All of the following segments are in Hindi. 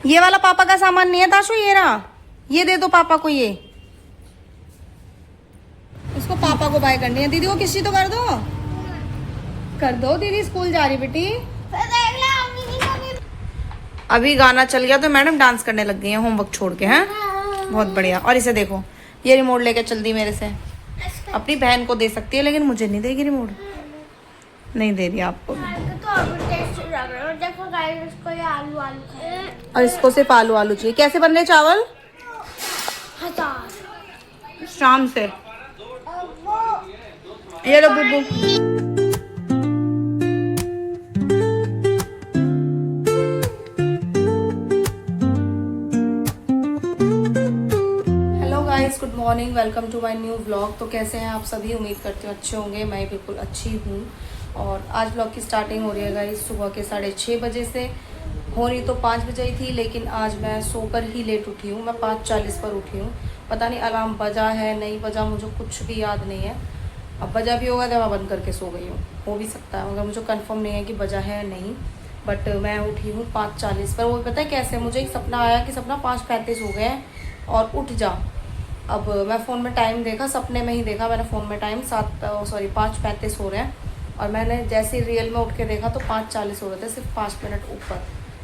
ये वाला पापा का सामान नहीं है ताशु, ये रहा, ये दे दो पापा को। ये इसको पापा को बाय करनी है। दीदी को किसी तो कर दो। दीदी स्कूल जा रही बेटी। अभी गाना चल गया तो मैडम डांस करने लग गई है होमवर्क छोड़ के। हैं बहुत बढ़िया। और इसे देखो, ये रिमोट लेके चल दी मेरे से। अपनी बहन को दे सकती है लेकिन मुझे नहीं देगी रिमोट। नहीं दे रही आपको। और इसको सिर्फ आलू आलू चाहिए। कैसे बन रहे चावल? शाम से। ये लो बुब्बू। Good morning, welcome to my new vlog. तो कैसे हैं आप सभी? उम्मीद करती हूँ अच्छे होंगे। मैं बिल्कुल अच्छी हूँ। और आज व्लॉग की स्टार्टिंग हो रही है गाइस सुबह के 6:30 बजे से। होनी तो 5 बजे ही थी लेकिन आज मैं सोकर ही लेट उठी हूँ। मैं 5:40 पर उठी हूँ। पता नहीं अलार्म बजा है नहीं बजा, मुझे कुछ भी याद नहीं है। अब बजा भी होगा तो मैं बंद करके सो गई हूँ, हो भी सकता है, मगर मुझे कंफर्म नहीं है कि बजा है या नहीं। बट मैं उठी हूँ 5:40 पर। वो पता है कैसे? मुझे एक सपना आया कि सपना 5:35 हो गए हैं और उठ जा। अब मैं फ़ोन में टाइम देखा, सपने में ही देखा मैंने फ़ोन में टाइम 5:35 हो रहे हैं। और मैंने जैसे रियल में उठ के देखा तो 5:40 हो रहे थे, सिर्फ 5 मिनट ऊपर।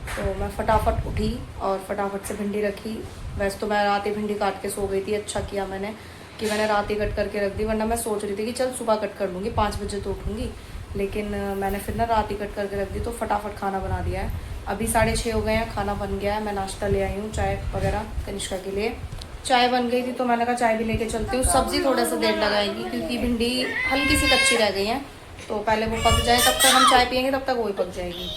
तो मैं फटाफट उठी और फटाफट से भिंडी रखी। वैसे तो मैं रात ही भिंडी काट के सो गई थी। अच्छा किया मैंने कि मैंने रात ही कट करके रख दी, वरना मैं सोच रही थी कि चल सुबह कट कर लूँगी, 5 बजे तो उठूँगी। लेकिन मैंने फिर ना रात ही कट करके रख दी। तो फटाफट खाना बना दिया है। अभी 6:30 हो गए हैं, खाना बन गया है। मैं नाश्ता ले आई हूँ, चाय वगैरह कनिष्का के लिए। चाय बन गई थी तो मैंने कहा चाय भी लेके चलती हूँ। सब्जी थोड़ा सा देर लगाएगी क्योंकि भिंडी हल्की सी कच्ची रह गई है। तो पहले वो पक जाए, तब तक हम चाय पियेंगे, तब तक वो ही पक जाएगी।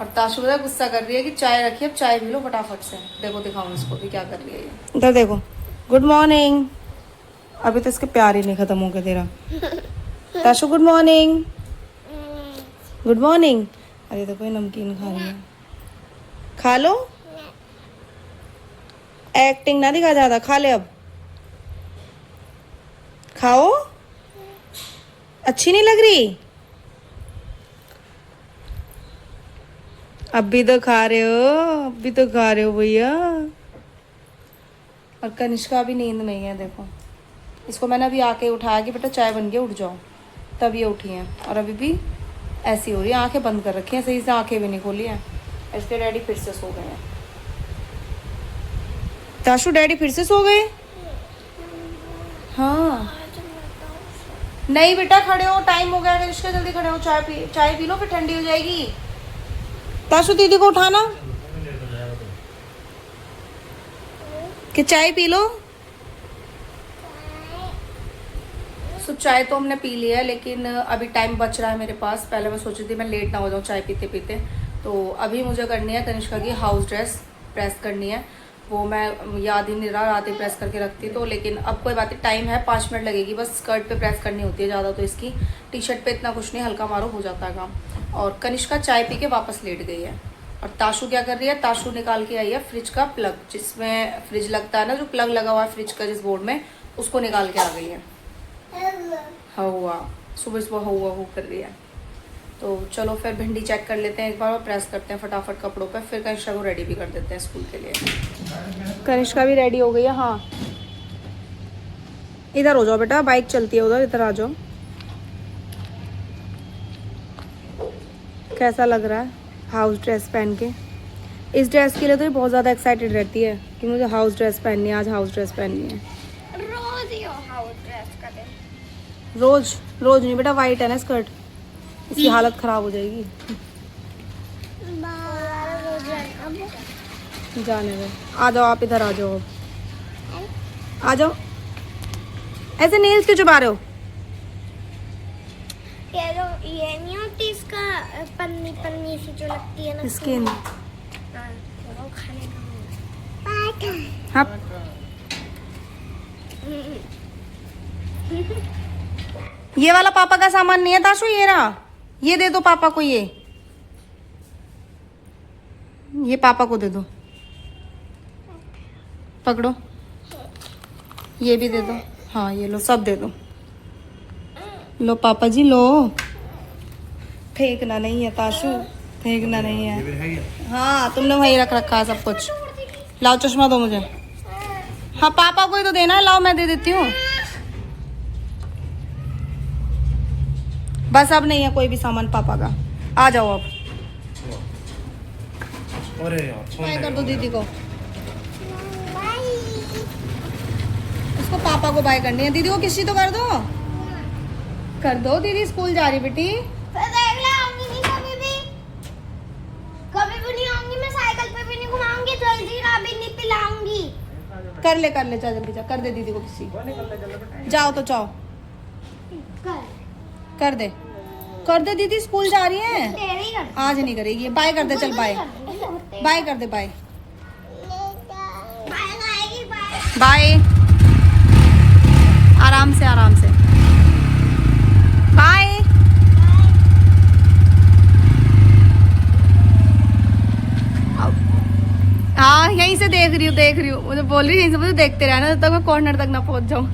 और ताशुदा गुस्सा कर रही है कि चाय रखी, अब चाय पी लो फटाफट से। देखो दिखाऊँ इसको भी क्या कर रही है ये। इधर देखो। Good morning. अभी तो इसके प्यार ही नहीं खत्म हो गया तेरा। Tashu good morning. Good morning. अरे देखो ये नमकीन खा रही है, खा लो। एक्टिंग ना दिखा ज्यादा, खा ले अब। खाओ। अच्छी नहीं लग रही? अब भी तो खा रहे हो, अब भी तो खा रहे हो भैया। और कनिष्का भी नींद में ही है। देखो इसको मैंने अभी आके उठाया कि बेटा चाय बन गई उठ जाओ, तब ये उठी है। और अभी भी ऐसी हो रही है, आंखें बंद कर रखी हैं, सही से आंखें भी नहीं खोली हैं। इसके डैडी फिर से सो गए हैं। ताशु डैडी फिर से सो गए? हाँ नहीं बेटा, खड़े हो, टाइम हो गया। कनिष्का जल्दी खड़े हो, चाय पी लो, फिर ठंडी हो जाएगी। ताशु दीदी को उठाना कि चाय पी लो। चाय तो हमने पी लिया है लेकिन अभी टाइम बच रहा है मेरे पास। पहले मैं सोच रही थी मैं लेट ना हो जाऊँ चाय पीते पीते। तो अभी मुझे करनी है कनिष्का की हाउस ड्रेस प्रेस करनी है। वो मैं याद ही नहीं रहा, रात ही प्रेस करके रखती तो। लेकिन अब कोई बात नहीं, टाइम है, 5 मिनट लगेगी बस। स्कर्ट पे प्रेस करनी होती है ज़्यादा, तो इसकी टी शर्ट पे इतना कुछ नहीं, हल्का मारो हो जाता है काम। और कनिष्का चाय पी के वापस लेट गई है। और ताशु क्या कर रही है? ताशु निकाल के आई है फ्रिज का प्लग, जिसमें फ्रिज लगता है ना, जो प्लग लगा हुआ है फ्रिज का जिस बोर्ड में, उसको निकाल के आ गई है। हुआ सुबह सुबह हुआ हो कर रही है। तो चलो फिर भिंडी चेक कर लेते हैं एक बार और प्रेस करते हैं फटाफट कपड़ों पे। फिर कनिष्का को रेडी भी कर देते हैं स्कूल के लिए। कनिष्का भी रेडी हो गई है। हाँ इधर हो जाओ बेटा, बाइक चलती है उधर, इधर आ जाओ। कैसा लग रहा है हाउस ड्रेस पहन के? इस ड्रेस के लिए तो ये बहुत ज़्यादा एक्साइटेड रहती है कि मुझे हाउस ड्रेस पहननी है, आज हाउस ड्रेस पहननी है। रोज ही हाउस ड्रेस का दिन। रोज रोज नहीं बेटा, वाइट है ना स्कर्ट, इसकी हालत खराब हो जाएगी। जाने दो, आ जाओ आप इधर आ जाओ, आ जाओ। ऐसे नेल्स क्यों चुबा रहे हो? ये नहीं होती इसका पन्नी पन्नी सी जो लगती है ना, स्किन। वो खाने का। हाँ ये वाला पापा का सामान नहीं है ताशु, ये रहा, ये दे दो पापा को। ये पापा को दे दो, पकड़ो। ये भी दे दो। हाँ ये लो, सब दे दो। लो पापा जी लो, फेंकना नहीं है ताशु, फेंकना नहीं है। ये भी है क्या? हाँ तुमने वहीं रख रखा है सब कुछ। लाओ चश्मा दो मुझे। हाँ पापा को ही तो देना है, लाओ मैं दे देती हूँ। बस अब नहीं है कोई भी सामान पापा का, आ जाओ अब। अरे यार फोन बाय कर नहीं दो हो दीदी गया। को, उसको पापा को बाय करनी है, दीदी को किसी तो कर दो। कर दो, दीदी स्कूल जा रही बेटी। फिर देख ले, आऊंगी नहीं कभी भी। कभी भी नहीं आऊंगी, मैं साइकिल पे भी नहीं घुमाऊंगी, जलजीरा भी नहीं पिलाऊंगी। कर ले जा जल्दी जा, कर दे दीदी को किसी। जाओ तो जाओ, कर दे दीदी स्कूल जा रही है। तेरे ही कर। आज नहीं करेगी, बाय कर दे, चल बाय बाय कर दे, बाय बाय आएगी, बाय। बाय। आराम से बाय। हाँ यहीं से देख रही हूँ मुझे बोल रही है, यहीं से मुझे देखते रहना जब तक मैं कॉर्नर तक ना पहुंच जाऊँ।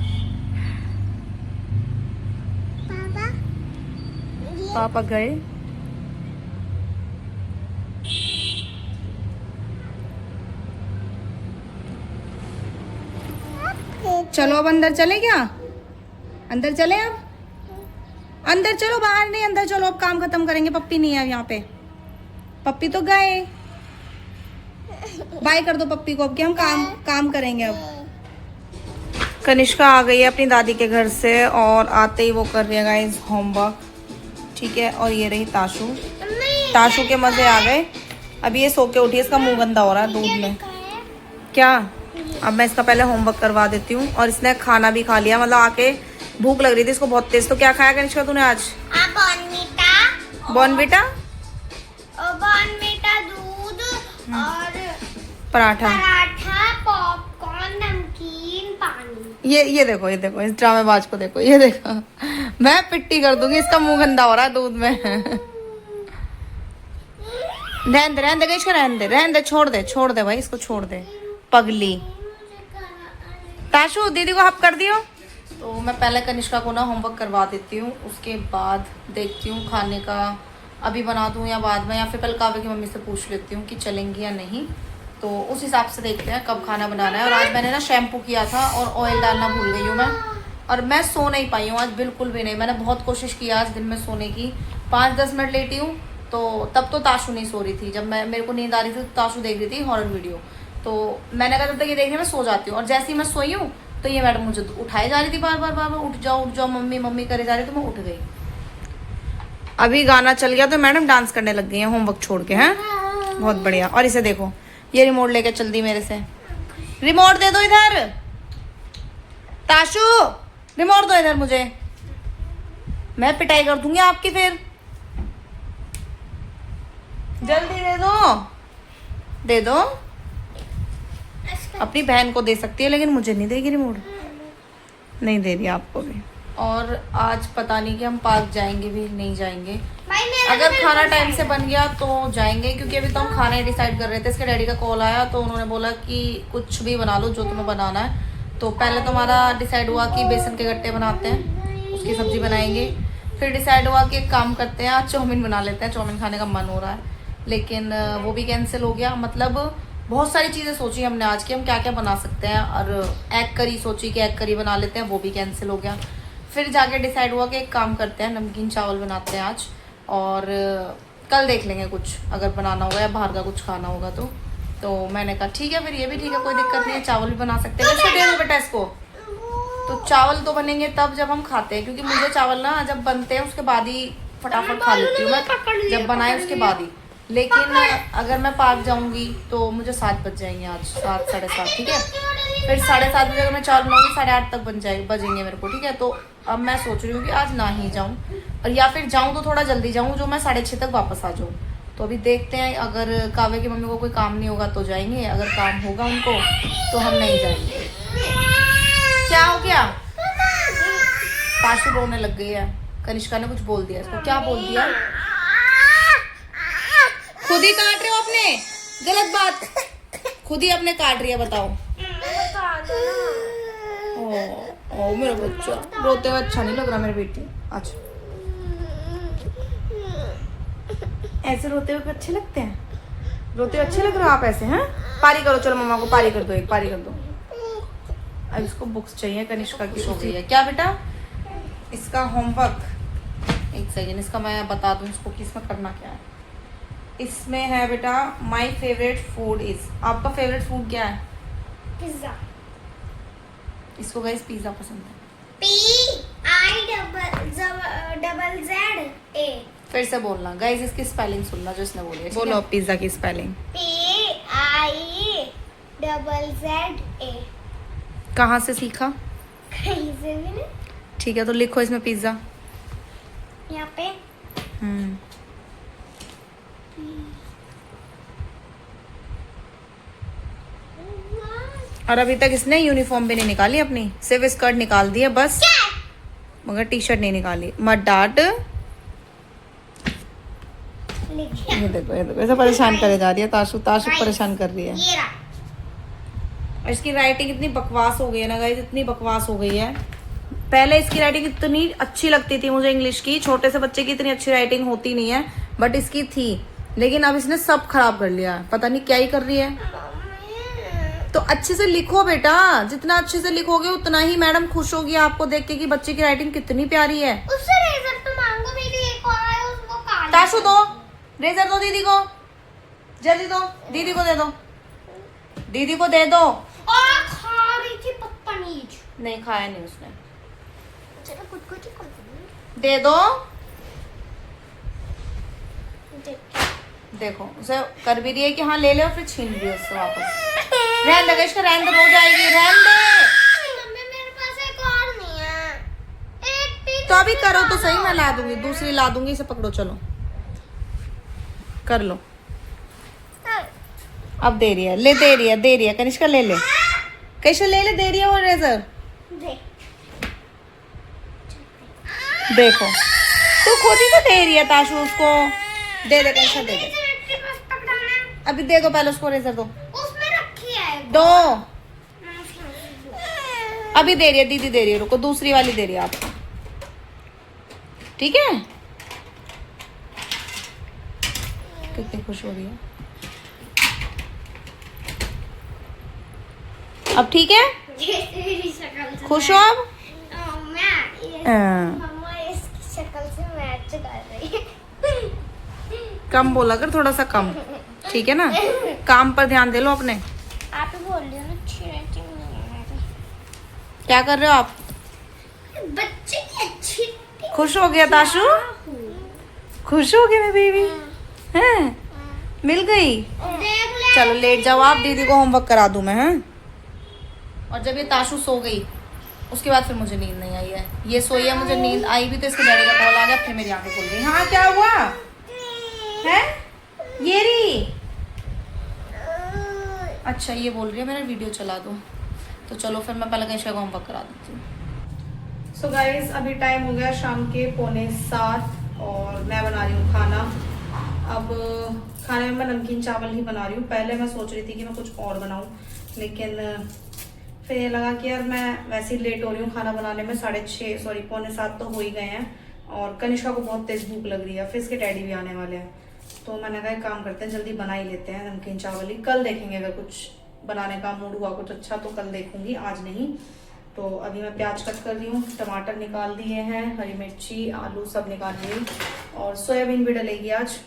पापा गए। चलो अब अंदर चले क्या? अंदर चले अब? अंदर चलो, बाहर नहीं, अंदर चलो, अब काम खत्म करेंगे। पप्पी नहीं है यहाँ पे, पप्पी तो गए। बाय कर दो पप्पी को, अब क्या हम काम करेंगे अब। कनिष्का आ गई है अपनी दादी के घर से और आते ही वो कर रही है गाइस होमवर्क, ठीक है। और ये रही ताशू के मजे आ गए। अभी ये सो के उठी है, इसका मुंह गंदा हो रहा है दूध में। क्या? अब मैं इसका पहले होमवर्क करवा देती हूँ। और इसने खाना भी खा लिया, मतलब आके भूख लग रही थी इसको बहुत तेज। तो क्या खाया कनिष्का तूने आज? बॉर्नविटा, दूध और पराठा, पॉपकॉर्न, नमकीन, पानी। ये देखो इस ड्रामेबाज को देखो, ये देखो। मैं पिट्टी कर दूंगी, इसका मुंह गंदा हो रहा है दूध में। रहने दे कनिष्का, रहने दे, छोड़ दे भाई, इसको छोड़ दे पगली। ताशु दीदी को हप कर दियो। तो मैं पहले कनिष्का को ना होमवर्क करवा देती हूँ, उसके बाद देखती हूँ खाने का अभी बना दूँ या बाद में, या फिर कल काव्य की मम्मी से पूछ लेती हूँ कि चलेंगी या नहीं। तो उस हिसाब से देखते हैं कब खाना बनाना है। और आज मैंने ना शैम्पू किया था और ऑयल डालना भूल गई हूँ मैं, और मैं सो नहीं पाई हूँ आज बिल्कुल भी नहीं। मैंने बहुत कोशिश की आज दिन में सोने की, 5-10 मिनट लेटी हूँ। तो तब तो ताशु नहीं सो रही थी, जब मेरे को नींद आ रही थी तो ताशु देख रही थी हॉरर वीडियो। तो मैंने कहा जब तक ये देखने में सो जाती हूँ। और जैसे ही मैं सोई हूँ तो ये मैडम मुझे उठाई जा रही थी बार बार, उठ जाओ मम्मी करे जा रही, तो मैं उठ गई। अभी गाना चल गया तो मैडम डांस करने लग गई है होमवर्क छोड़ के, हैं बहुत बढ़िया। और इसे देखो, ये रिमोट लेके चल दी मेरे से। रिमोट दे दो इधर, ताशु रिमोट दो इधर मुझे, मैं पिटाई कर दूंगी आपकी फिर। जल्दी दे दो। अपनी बहन को दे सकती है लेकिन मुझे नहीं देगी रिमोट, नहीं दे रही आपको भी। और आज पता नहीं कि हम पार्क जाएंगे भी नहीं जाएंगे। अगर खाना टाइम से बन गया तो जाएंगे, क्योंकि अभी तो हम खाना ही डिसाइड कर रहे थे। इसके डैडी का कॉल आया तो उन्होंने बोला कि कुछ भी बना लो जो तुम्हें बनाना है। तो पहले तो हमारा डिसाइड हुआ कि बेसन के गट्टे बनाते हैं, उसकी सब्जी बनाएंगे। फिर डिसाइड हुआ कि एक काम करते हैं, आज चाउमीन बना लेते हैं, चाउमीन खाने का मन हो रहा है। लेकिन वो भी कैंसिल हो गया। मतलब बहुत सारी चीज़ें सोची हमने आज कि हम क्या क्या बना सकते हैं। और एग करी सोची कि एग करी बना लेते हैं, वो भी कैंसिल हो गया। फिर जाके डिसाइड हुआ कि एक काम करते हैं, नमकीन चावल बनाते हैं आज। और कल देख लेंगे कुछ अगर बनाना होगा या बाहर का कुछ खाना होगा तो मैंने कहा ठीक है, फिर ये भी ठीक है, कोई दिक्कत नहीं है, चावल भी बना सकते हैं। कैसे दे दो बेटा इसको। तो चावल तो बनेंगे तब जब हम खाते हैं, क्योंकि मुझे चावल ना जब बनते हैं उसके बाद ही फटाफट खा लेती हूँ मैं, जब बनाए उसके बाद ही। लेकिन अगर मैं पार्क जाऊंगी तो मुझे 7 बज जाएंगे आज, 7 साढ़े 7, ठीक है। फिर 7:30 बजे अगर मैं चावल बनाऊंगी 8:30 तक बजेंगे मेरे को, ठीक है। तो अब मैं सोच रही हूँ कि आज ना ही जाऊँ, और या फिर जाऊँ तो थोड़ा जल्दी जाऊँ जो मैं 6:30 तक वापस आ जाऊँ। तो अभी देखते हैं, अगर काव्य की मम्मी को कोई काम नहीं होगा तो जाएंगे, अगर काम होगा उनको तो हम नहीं जाएंगे। क्या हो गया? ताशु रोने लग गई है। कनिष्का ने कुछ बोल दिया इसको। क्या बोल दिया? खुद ही काट रहे हो अपने, गलत बात, खुद ही अपने काट रही है, बताओ। ओ मेरा बच्चा रोते हुए अच्छा नहीं लग रहा मेरी बेटी। अच्छा ऐसे रोते हुए अच्छे लगते हैं? रोते हुए अच्छे लग रहे हो आप ऐसे? हैं? पारी करो, चलो मम्मा को पारी कर दो, एक पारी कर दो। अब इसको बुक्स चाहिए कनिष्का की, सो गई है क्या बेटा? इसका होमवर्क, एक सेकेंड इसका मैं बता दूं इसको कि इसमें करना क्या है। इसमें है बेटा माय फेवरेट फूड इज। आपका फेवरेट फूड क्या है? पिज्जा। इसको गाइस पिज्जा पसंद है। PIZZA। फिर से बोलना गाइस, इसकी स्पेलिंग सुनना जो इसने बोली है। बोलो पिज्जा की स्पेलिंग। PIZZA। कहाँ से सीखा? कहीं से भी नहीं। ठीक है तो लिखो इसमें पिज्जा। यहाँ पे और अभी तक इसने यूनिफॉर्म भी नहीं निकाली अपनी, सिर्फ स्कर्ट निकाल दी है बस, मगर टी शर्ट नहीं निकाली। मत डांट। ये देखो ऐसा परेशान करे जा रही है ताशु परेशान कर रही है। ये रहा। और इसकी राइटिंग इतनी बकवास हो गई है ना गाइस, इतनी बकवास हो गई है। पहले इसकी राइटिंग इतनी अच्छी लगती थी मुझे इंग्लिश की, छोटे से बच्चे की इतनी अच्छी राइटिंग होती नहीं है, बट इसकी थी। लेकिन अब इसने सब खराब कर लिया, पता नहीं क्या ही कर रही है। तो अच्छे से लिखो बेटा, जितना अच्छे से लिखोगे उतना ही मैडम खुश होगी आपको देख के कि बच्चे की राइटिंग कितनी प्यारी है। उससे रेजर तो मांगो, मेरी एक और है उसको काला। ताशु दो रेजर, दो दीदी को, जल्दी दो, दीदी को दे दो, दीदी को दे दो। और खा रही थी बदतमीज। नहीं खाया नहीं उसने, चलो खुद को ठीक कर दूँ। दे दो। देखो उसे कर भी रही है कि हाँ ले ले, और फिर छीन रही है उससे वापस। रहन दे इसका, रहन दे, रो जाएगी, रहन दे। मम्मी मेरे पास एक और नहीं है। एक पिन तो अभी करो तो सही, मैं ला दूंगी, दूसरी ला दूंगी। इसे पकड़ो, चलो कर लो। अब दे रही है, ले दे रही है कनिष्का, ले ले कनिष्का, ले ले, दे रही है वो रेजर। देखो तू खुद ही तो दे रही है ताशु उसको, दे दे कनिष्का, दे दे। अभी दे दो पहले उसको रेजर, दो उसमें रखी है दो। अभी दे रही है, दीदी दे रही है, रुको दूसरी वाली दे रही है आपको, ठीक है? कितनी खुश हो रही है अब, ठीक है? खुश हो अब? मम्मा इसकी शक्ल से मैच कर रही है। कम बोला कर, थोड़ा सा कम, ठीक है ना? काम पर ध्यान दे लो अपने। आप ही बोल रही हो ना, अच्छी राइटिंग नहीं है। क्या कर रहे हो आप? बच्चे की अच्छी। खुश हो गया ताशु? खुश हो गया मेरी बेबी? हैं? मिल गई? देख ले। चलो लेट जाओ आप, दीदी को होमवर्क करा दूं मैं। हैं? और जब ये ताशु सो गई उसके बाद फिर मुझे नींद नहीं आई है। ये सोई है, मुझे नींद आई भी तो इसके डैडी का कॉल आ गया, फिर मेरी आंखें खुल गई। हाँ क्या हुआ है? ये रही। अच्छा ये बोल रही है मेरा वीडियो चला दो, तो चलो फिर मैं पहले कहीं होमवर्क करा देती हूँ। सो गाइस अभी टाइम हो गया शाम के 6:45 और मैं बना रही हूँ खाना। अब खाने में मैं नमकीन चावल ही बना रही हूँ। पहले मैं सोच रही थी कि मैं कुछ और बनाऊँ, लेकिन फिर ये लगा कि यार मैं वैसे ही लेट हो रही हूँ खाना बनाने में, 6:30 6:45 तो हो ही गए हैं, और कनिष्का को बहुत तेज भूख लग रही है, फिर इसके डैडी भी आने वाले हैं। तो मैंने कहा एक काम करते हैं, जल्दी बना ही लेते हैं नमकीन चावल ही। कल देखेंगे, अगर कुछ बनाने का मूड हुआ कुछ अच्छा तो कल देखूंगी, आज नहीं। तो अभी मैं प्याज कट कर रही हूँ, टमाटर निकाल दिए हैं, हरी मिर्ची आलू सब निकाल ली, और सोयाबीन भी डलेगी आज।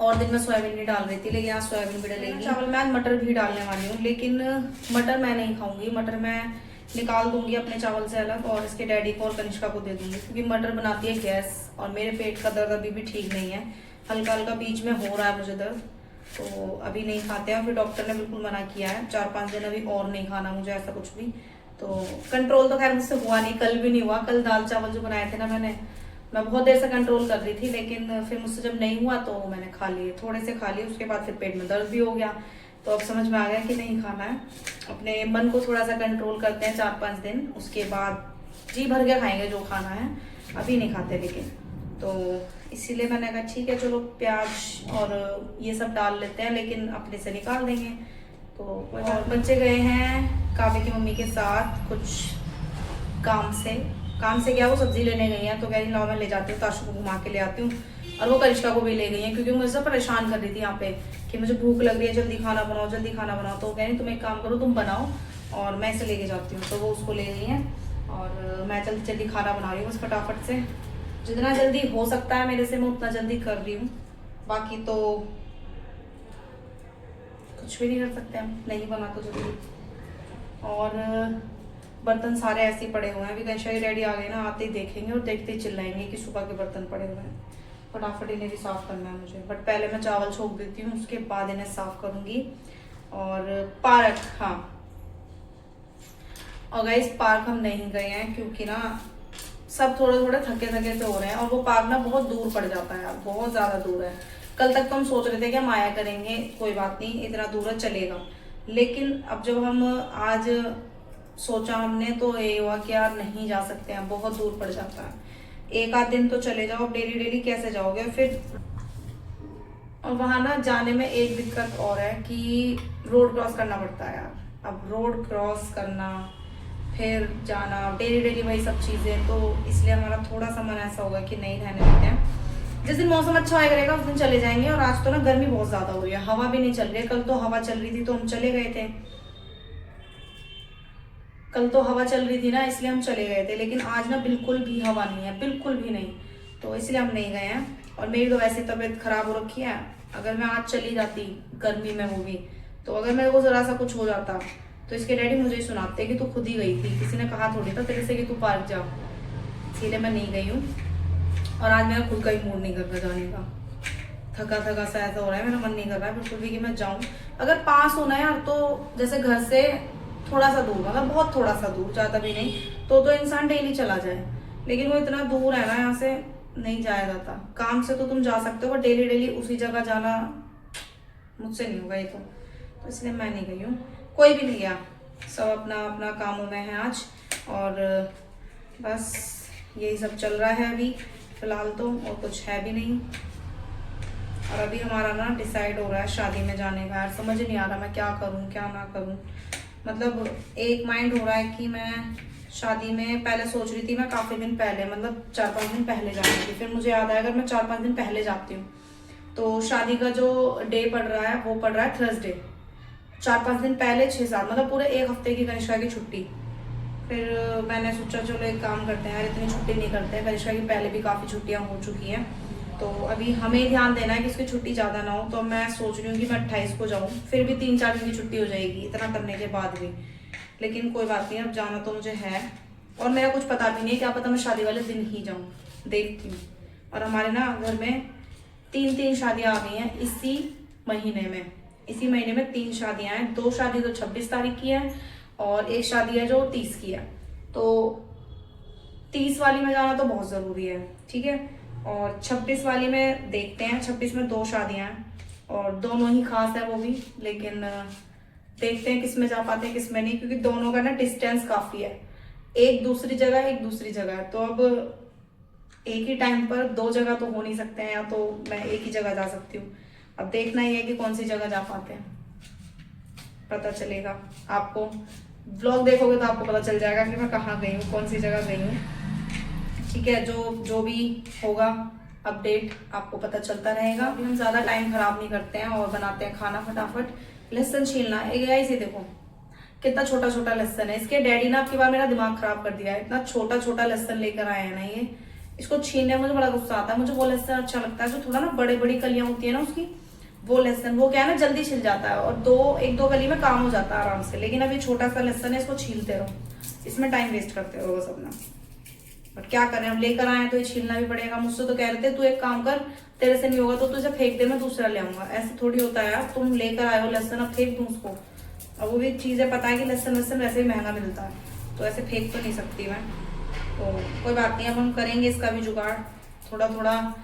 और दिन में सोयाबीन नहीं डाल रही थी, लेकिन आज सोयाबीन भी डलेगी। चावल में आज मटर भी डालने वाली हूँ, लेकिन मटर मैं नहीं खाऊंगी, मटर मैं निकाल दूंगी अपने चावल से अलग, और इसके डैडी को और कनिष्का को दे दूंगी, क्योंकि मटर बनाती है गैस, और मेरे पेट का दर्द अभी भी ठीक नहीं है, हल्का हल्का बीच में हो रहा है मुझे दर्द, तो अभी नहीं खाते हैं। फिर डॉक्टर ने बिल्कुल मना किया है 4-5 दिन अभी और नहीं खाना मुझे ऐसा कुछ भी। तो कंट्रोल तो खैर मुझसे हुआ नहीं, कल भी नहीं हुआ। कल दाल चावल जो बनाए थे ना मैं बहुत देर से कंट्रोल कर रही थी, लेकिन फिर मुझसे जब नहीं हुआ तो मैंने खा लिए, थोड़े से खा लिए, उसके बाद फिर पेट में दर्द भी हो गया। तो अब समझ में आ गया कि नहीं खाना है, अपने मन को थोड़ा सा कंट्रोल करते हैं 4-5 दिन, उसके बाद जी भर के खाएंगे जो खाना है, अभी नहीं खाते लेकिन। तो इसीलिए मैंने कहा ठीक है चलो प्याज और ये सब डाल लेते हैं, लेकिन अपने से निकाल देंगे। तो और बच्चे गए हैं काव्य की मम्मी के साथ कुछ काम से क्या, वो सब्जी लेने गई है, तो कह रही लाओ मैं ले जाती हूँ, ताशु को घुमा के ले आती हूँ। और वो करिश्मा को भी ले गई हैं क्योंकि मुझे परेशान कर रही थी यहाँ पे कि मुझे भूख लग रही है, जल्दी खाना बनाओ जल्दी खाना बनाओ। तो कह रही तुम एक काम करो, तुम बनाओ और मैं इसे लेके जाती हूँ। तो वो उसको ले गई हैं और मैं जल्दी जल्दी खाना बना रही हूँ बस फटाफट से। जितना जल्दी हो सकता है मेरे से मैं उतना जल्दी कर रही हूँ, बाकी तो कुछ भी नहीं कर सकते हम, नहीं बना तो जल्दी। और बर्तन सारे ऐसे ही पड़े हुए हैं। अभी कहीं रेडी आ गए ना, आते ही देखेंगे और देखते ही चिल्लाएंगे कि सुबह के बर्तन पड़े हुए हैं। फटाफट इन्हें भी साफ करना है मुझे, बट पहले मैं चावल छोक देती हूँ, उसके बाद इन्हें साफ करूंगी। और पार्क, हाँ और गाइस पार्क हम नहीं गए हैं क्योंकि ना सब थोड़े थोड़े थके थके से हो रहे हैं और वो पार्क ना बहुत दूर पड़ जाता है यार, बहुत ज्यादा दूर है। कल तक तो हम सोच रहे थे कि हम आया करेंगे, कोई बात नहीं इतना दूर है चलेगा, लेकिन अब जब हम आज सोचा हमने तो ये हुआ कि यार नहीं जा सकते हैं, बहुत दूर पड़ जाता है। एक आध दिन तो चले जाओ, डेली डेली कैसे जाओगे फिर। और वहां ना जाने में एक दिक्कत और है कि रोड क्रॉस करना पड़ता है यार। अब रोड क्रॉस करना फिर जाना डेली डेली वही सब चीजें, तो इसलिए हमारा थोड़ा सा मन ऐसा होगा कि नहीं रहने देते हैं। जिस दिन मौसम अच्छा रहेगा उस दिन चले जाएंगे। और आज तो ना गर्मी बहुत ज्यादा हो रही है, हवा भी नहीं चल रही है। कल तो हवा चल रही थी तो हम चले गए थे, कल तो हवा चल रही थी ना इसलिए हम चले गए थे, लेकिन आज ना बिल्कुल भी हवा नहीं है, बिल्कुल भी नहीं, तो इसलिए हम नहीं गए हैं। और मेरी तो वैसे तबीयत खराब हो रखी है, अगर मैं आज चली जाती गर्मी में वो भी, तो अगर मेरे को जरा सा कुछ हो जाता तो इसके डैडी मुझे ही सुनाते कि तू खुद ही गई थी, किसी ने कहा थोड़ी था तेरे से कि तू पार्क जा। इसीलिए मैं नहीं गई हूँ और आज मेरा खुद का ही मूड नहीं कर रहा जाने का। थका थका सा ऐसा हो रहा है, मेरा मन नहीं कर रहा है बिल्कुल भी कि मैं जाऊँ। अगर पास होना है यार तो जैसे घर से थोड़ा सा दूर, मतलब बहुत थोड़ा सा दूर, ज्यादा भी नहीं, तो इंसान डेली चला जाए, लेकिन वो इतना दूर है ना यहाँ से नहीं जाया जाता। काम से तो तुम जा सकते हो, पर डेली डेली उसी जगह जाना मुझसे नहीं होगा ये तो इसलिए मैं नहीं गई हूँ। कोई भी नहीं गया, सब अपना अपना कामों में है आज, और बस यही सब चल रहा है अभी फिलहाल तो, और कुछ है भी नहीं। और अभी हमारा ना डिसाइड हो रहा है शादी में जाने का, यार समझ नहीं आ रहा मैं क्या करूँ क्या ना करूँ। मतलब एक माइंड हो रहा है कि मैं शादी में पहले सोच रही थी, मैं काफ़ी दिन पहले मतलब 4-5 दिन पहले जाने की, फिर मुझे याद आया अगर मैं 4-5 दिन पहले जाती हूँ तो शादी का जो डे पड़ रहा है वो पड़ रहा है थर्सडे। 4-5 दिन पहले 6-7 मतलब पूरे एक हफ्ते की कनिष्का की छुट्टी। फिर मैंने सोचा चलो एक काम करते हैं यार, इतनी छुट्टी नहीं करते हैं, कनिष्का की पहले भी काफ़ी छुट्टियाँ हो चुकी हैं, तो अभी हमें ध्यान देना है कि उसकी छुट्टी ज़्यादा ना हो। तो मैं सोच रही हूँ कि मैं 28 को जाऊँ, फिर भी 3-4 दिन की छुट्टी हो जाएगी इतना करने के बाद भी, लेकिन कोई बात नहीं, अब जाना तो मुझे है। और मेरा कुछ पता भी नहीं है, क्या पता मैं शादी वाले दिन ही जाऊँ, देखती हूँ। और हमारे ना घर में 3 शादियाँ आ गई हैं इसी महीने में 3 शादियाँ हैं। 2 शादी तो 26 तारीख की है और एक शादी है जो 30 की है, तो 30 वाली में जाना तो बहुत ज़रूरी है, ठीक है। और 26 वाली में देखते हैं, 26 में 2 शादियाँ हैं और दोनों ही खास है वो भी, लेकिन देखते हैं किस में जा पाते हैं किस में नहीं, क्योंकि दोनों का ना डिस्टेंस काफ़ी है, एक दूसरी जगह है, तो अब एक ही टाइम पर 2 जगह तो हो नहीं सकते हैं, या तो मैं एक ही जगह जा सकती हूँ। अब देखना ही है कि कौन सी जगह जा पाते हैं, पता चलेगा आपको। ब्लॉग देखोगे तो आपको पता चल जाएगा कि मैं कहाँ गई हूँ, कौन सी जगह गई हूँ, ठीक है। जो भी होगा अपडेट आपको पता चलता रहेगा। अभी हम ज़्यादा टाइम खराब नहीं करते हैं और बनाते हैं खाना फटाफट। लहसुन छीलना है, इसे देखो कितना छोटा छोटा लहसुन है। इसके डैडी ने आपकी बार मेरा दिमाग खराब कर दिया है, इतना छोटा छोटा लहसुन लेकर आए हैं ना, ये इसको छीनने में मुझे बड़ा गुस्सा आता है। मुझे वो लहसुन अच्छा लगता है जो थोड़ा ना बड़े बड़ी कलियां होती है ना उसकी, वो लहसुन, वो क्या है ना जल्दी छिल जाता है और एक दो कली में काम हो जाता है आराम से। लेकिन अब ये छोटा सा लहसुन है, इसको छीलते रहो, इसमें टाइम वेस्ट करते रहो बस अपना। बट क्या करें, हम लेकर आए तो ये छीलना भी पड़ेगा। मुझसे तो कह रहे थे तू एक काम कर, तेरे से नहीं होगा तो तू इसे फेंक दे, मैं दूसरा ले आऊंगा। ऐसे थोड़ी होता है यार, तुम लेकर आए हो लहसुन, अब फेंक दूं उसको। अब वो भी चीजें पता है कि लहसुन वैसे ही महंगा मिलता है, तो ऐसे फेंक तो नहीं सकती मैं। तो कोई बात नहीं, अब हम करेंगे इसका भी जुगाड़, थोड़ा थोड़ा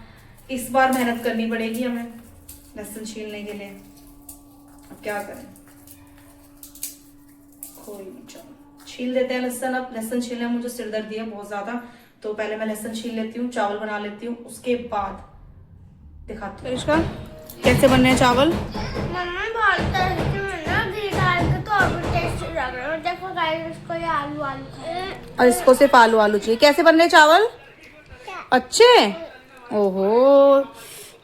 इस बार मेहनत करनी पड़ेगी हमें लहसुन छीलने के लिए। अब क्या करें, कोई नहीं, चलो छील देते हैं लहसुन। अब लहसुन छीलने में मुझे सिरदर्दी है बहुत ज्यादा, तो पहले मैं लहसुन छील लेती हूँ, चावल बना लेती हूँ, उसके बाद दिखाती हूँ। करिश्मा कैसे बनने हैं चावल? मम्मा बोलता है कि मैं ना घी डाल के तो और टेस्टी लग रहा है। देखो गाइस, इसको ये आलू और इसको सिर्फ आलू चाहिए। कैसे बनने चावल? अच्छे, ओहो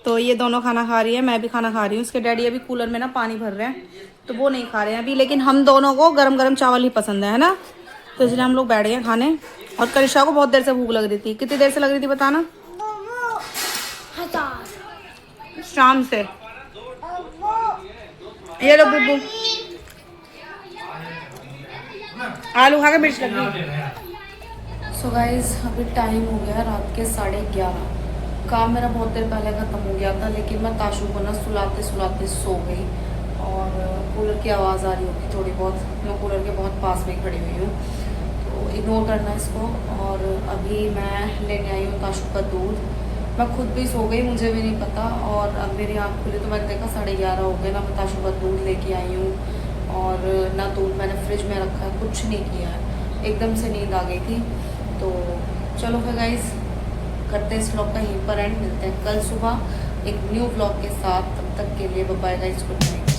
तो ये दोनों खाना खा रही है, मैं भी खाना खा रही हूँ। उसके डैडी अभी कूलर में ना पानी भर रहे हैं तो वो नहीं खा रहे हैं अभी, लेकिन हम दोनों को गरम गरम चावल ही पसंद है ना, तो इसलिए हम लोग बैठ गए खाने। और करिश्मा को बहुत देर से भूख लग रही थी। कितनी देर से लग रही थी बताना? शाम से। ये लो बुब्बू, आलू खा के मिर्च लग गई। सो गाइस अभी टाइम हो गया रात के 11:30। काम मेरा बहुत देर पहले ख़त्म हो गया था, लेकिन मैं ताशु को ना सुलाते सुलाते सो गई। और कूलर की आवाज़ आ रही होगी थोड़ी बहुत, मैं कूलर के बहुत पास में खड़ी हुई हूँ, तो इग्नोर करना इसको। और अभी मैं लेने आई हूँ ताशु का दूध। मैं खुद भी सो गई, मुझे भी नहीं पता। और अब मेरी आँख खुली तो मैंने देखा 11:30 हो गए ना। मैं ताशु का दूध लेके आई हूँ और ना दूध मैंने फ्रिज में रखा है, कुछ नहीं किया है। एकदम से नींद आ गई थी। तो चलो फिर गाइस करते हैं इस व्लॉग का यहीं पर एंड। मिलते हैं कल सुबह एक न्यू व्लॉग के साथ। तब तक के लिए bye bye guys, good night.